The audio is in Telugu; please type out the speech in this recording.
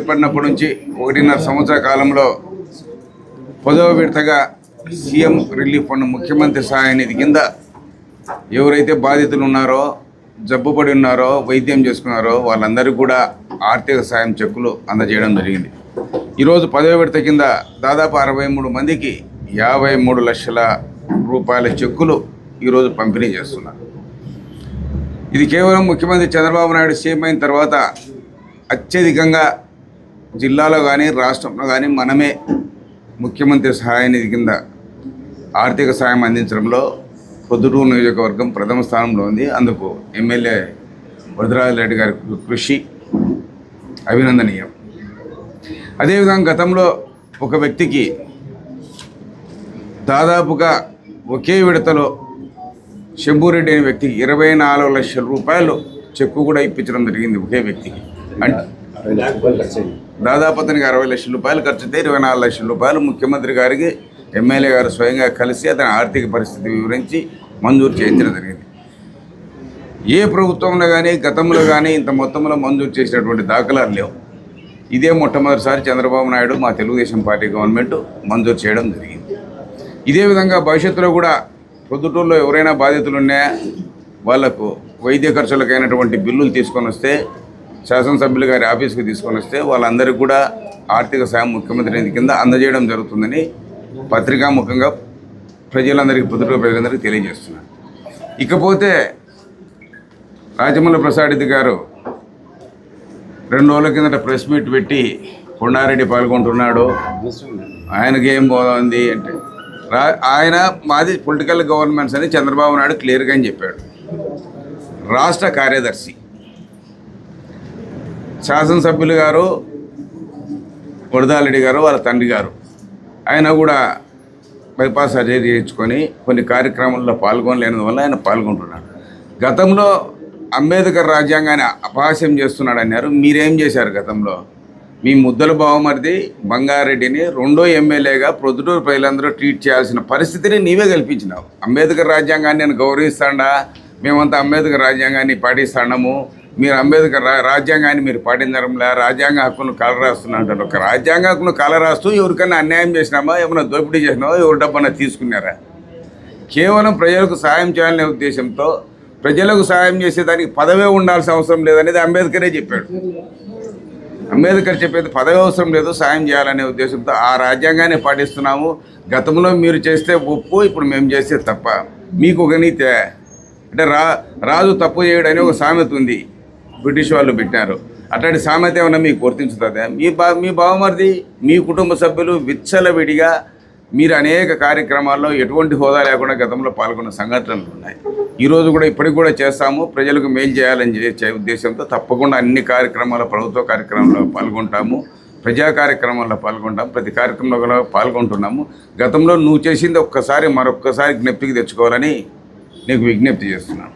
ఏర్పడినప్పటి నుంచి 1.5 సంవత్సర కాలంలో 10వ విడతగా సీఎం రిలీఫ్ ఫండ్ ముఖ్యమంత్రి సహాయ నిధి కింద ఎవరైతే బాధితులు ఉన్నారో, జబ్బుపడి ఉన్నారో, వైద్యం చేసుకున్నారో వాళ్ళందరికీ కూడా ఆర్థిక సాయం చెక్కులు అందజేయడం జరిగింది. ఈరోజు 10వ విడత కింద దాదాపు 63 మందికి 53 లక్షల రూపాయల చెక్కులు ఈరోజు పంపిణీ చేస్తున్నారు. ఇది కేవలం ముఖ్యమంత్రి చంద్రబాబు నాయుడు సీఎం అయిన తర్వాత అత్యధికంగా జిల్లాలో కానీ రాష్ట్రంలో కానీ మనమే ముఖ్యమంత్రి సహాయ నిధి కింద ఆర్థిక సాయం అందించడంలో పొద్దుటూరు నియోజకవర్గం ప్రథమ స్థానంలో ఉంది. అందుకు ఎమ్మెల్యే వరదరాజరెడ్డి గారి కృషి అభినందనీయం. అదేవిధంగా గతంలో ఒక వ్యక్తికి దాదాపుగా ఒకే విడతలో శంభూరెడ్డి అనే వ్యక్తికి 24 లక్షల రూపాయలు చెక్కు కూడా ఇప్పించడం జరిగింది. ఒకే వ్యక్తికి అంటే దాదాపు అతనికి 60 లక్షల రూపాయలు ఖర్చు అయితే 24 లక్షల రూపాయలు ముఖ్యమంత్రి గారికి ఎమ్మెల్యే గారు స్వయంగా కలిసి అతని ఆర్థిక పరిస్థితి వివరించి మంజూరు చేయించడం జరిగింది. ఏ ప్రభుత్వంలో కానీ గతంలో కానీ ఇంత మొత్తంలో మంజూరు చేసినటువంటి దాఖలాలు లేవు. ఇదే మొట్టమొదటిసారి చంద్రబాబు నాయుడు మా తెలుగుదేశం పార్టీ గవర్నమెంట్ మంజూరు చేయడం జరిగింది. ఇదే విధంగా భవిష్యత్తులో కూడా పొద్దుటూరులో ఎవరైనా బాధితులు ఉన్నాయా వాళ్లకు వైద్య ఖర్చులకైనటువంటి బిల్లులు తీసుకొని వస్తే శాసనసభ్యులు గారి ఆఫీస్కి తీసుకొని వస్తే వాళ్ళందరికీ కూడా ఆర్థిక సాయం ముఖ్యమంత్రి నిధి కింద అందజేయడం జరుగుతుందని పత్రికాముఖంగా ప్రజలందరికీ పొద్దుటూరు ప్రజలందరికీ తెలియజేస్తున్నారు. ఇకపోతే రాజమౌళి ప్రసాద్ గారు 2 రోజుల కిందట ప్రెస్ మీట్ పెట్టి కొండారెడ్డి పాల్గొంటున్నాడు, ఆయనకి ఏం పోతుంది అంటే ఆయన మాది పొలిటికల్ గవర్నమెంట్స్ అని చంద్రబాబు నాయుడు క్లియర్గా అని చెప్పాడు. రాష్ట్ర కార్యదర్శి శాసనసభ్యులు గారు వరదారెడ్డి గారు వాళ్ళ తండ్రి గారు ఆయన కూడా బైపాస్ సర్జరీ చేయించుకొని కొన్ని కార్యక్రమాల్లో పాల్గొనలేనందువల్ల ఆయన పాల్గొంటున్నాడు. గతంలో అంబేద్కర్ రాజ్యాంగాన్ని అపహాస్యం చేస్తున్నాడు అన్నారు. మీరేం చేశారు గతంలో? మీ ముద్దల బావమరిది బంగారెడ్డిని 2వ ఎమ్మెల్యేగా ప్రొద్దుటూరు ప్రజలందరూ ట్రీట్ చేయాల్సిన పరిస్థితిని నీవే కల్పించినావు. అంబేద్కర్ రాజ్యాంగాన్ని నేను గౌరవిస్తాడా, మేమంతా అంబేద్కర్ రాజ్యాంగాన్ని పాటిస్తాము, మీరు అంబేద్కర్ రాజ్యాంగాన్ని మీరు పాటించడంలా, రాజ్యాంగ హక్కును కలరాస్తున్నారు. ఒక రాజ్యాంగ హక్కును కలరాస్తూ ఎవరికైనా అన్యాయం చేసినామా, ఏమైనా దోపిడీ చేసినామా, ఎవరి డబ్బన్నా తీసుకున్నారా? కేవలం ప్రజలకు సాయం చేయాలనే ఉద్దేశంతో ప్రజలకు సాయం చేసేదానికి పదవే ఉండాల్సిన అవసరం లేదనేది అంబేద్కరే చెప్పాడు. అంబేద్కర్ చెప్పేది పదవి అవసరం లేదు, సాయం చేయాలనే ఉద్దేశంతో ఆ రాజ్యాంగాన్ని పాటిస్తున్నాము. గతంలో మీరు చేస్తే ఒప్పు, ఇప్పుడు మేము చేస్తే తప్ప. మీకు ఒక నీతి అంటే రాజు తప్పు చేయడని ఒక సామెత ఉంది, బ్రిటిష్ వాళ్ళు పెట్టారు. అట్లాంటి సామెత ఏమన్నా మీకు వర్తించుతుందా? మీ బావమరిది మీ కుటుంబ సభ్యులు విచ్చలవిడిగా మీరు అనేక కార్యక్రమాల్లో ఎటువంటి హోదా లేకుండా గతంలో పాల్గొన్న సంఘటనలు ఉన్నాయి. ఈరోజు కూడా ఇప్పటికి కూడా చేస్తాము. ప్రజలకు మేలు చేయాలని చేసే ఉద్దేశంతో తప్పకుండా అన్ని కార్యక్రమాలు, ప్రభుత్వ కార్యక్రమాల్లో పాల్గొంటాము, ప్రజా కార్యక్రమాల్లో పాల్గొంటాము, ప్రతి కార్యక్రమంలో పాల్గొంటున్నాము. గతంలో నువ్వు చేసింది ఒక్కసారి మరొక్కసారి జ్ఞప్తికి తెచ్చుకోవాలని నీకు విజ్ఞప్తి చేస్తున్నాను.